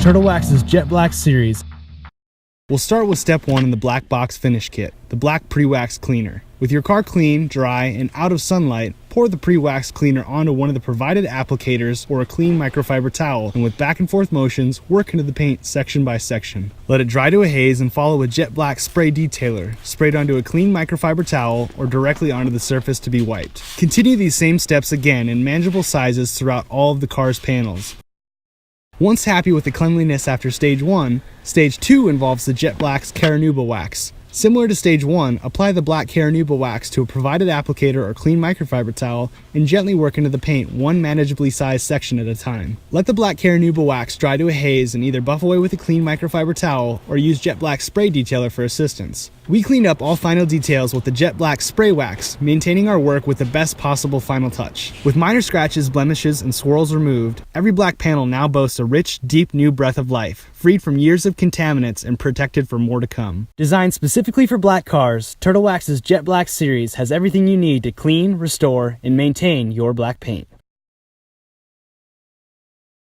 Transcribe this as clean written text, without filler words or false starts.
Turtle Wax's Jet Black series. We'll start with step 1 in the black box finish kit, the black pre-wax cleaner. With your car clean, dry, and out of sunlight, pour the pre-wax cleaner onto one of the provided applicators or a clean microfiber towel, and with back and forth motions, work into the paint section by section. Let it dry to a haze and follow a jet black spray detailer, sprayed onto a clean microfiber towel or directly onto the surface to be wiped. Continue these same steps again in manageable sizes throughout all of the car's panels. Once happy with the cleanliness after stage 1, stage 2 involves the Jet Black's Caranuba wax. Similar to stage 1, apply the black Caranuba wax to a provided applicator or clean microfiber towel and gently work into the paint one manageably sized section at a time. Let the black Caranuba wax dry to a haze and either buff away with a clean microfiber towel or use Jet Black spray detailer for assistance. We cleaned up all final details with the Jet Black spray wax, maintaining our work with the best possible final touch. With minor scratches, blemishes, and swirls removed, every black panel now boasts a rich, deep new breath of life, freed from years of contaminants and protected for more to come. Designed specifically for black cars, Turtle Wax's Jet Black series has everything you need to clean, restore, and maintain your black paint.